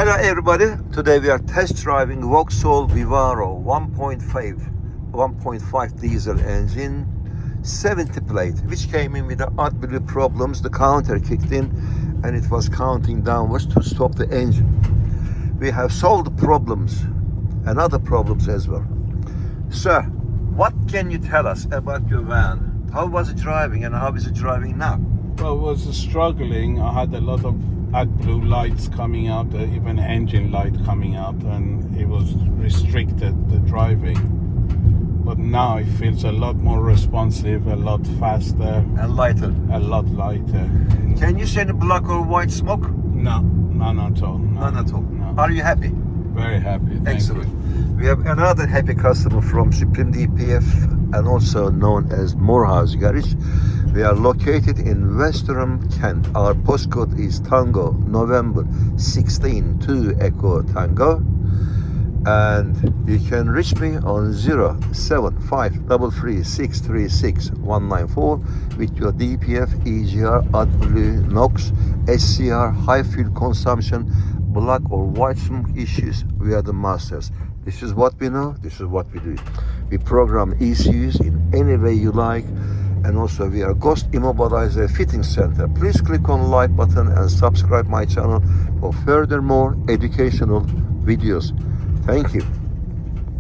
Hello everybody, today we are test driving Vauxhall Vivarto 1.5 diesel engine 70 plate, which came in with the Adblue problems. The counter kicked in and it was counting downwards to stop the engine. We have solved the problems and other problems as well. Sir, what can you tell us about your van? How was it driving and how is it driving now? Well, it was struggling. I had a lot of AdBlue lights coming out, even engine light coming out, and it was restricted the driving. But now it feels a lot more responsive, a lot faster, And lighter. a lot lighter. Can you see any black or white smoke? No, none at all. No, None at all. No. Are you happy? Very happy. Thank Excellent. you. We have another happy customer from Supreme DPF and also known as Moorhouse Garage. We are located in Westerham, Kent. Our postcode is Tango November 16 to Echo Tango. And you can reach me on 07533636194 with your DPF, EGR, AdBlue, NOx, SCR, high fuel consumption, black or white smoke issues. We are the masters. This is what we know, this is what we do. We program ECUs in any way you like, and also we are Ghost Immobiliser Fitting Center. Please click on like button and subscribe my channel for furthermore educational videos. Thank you.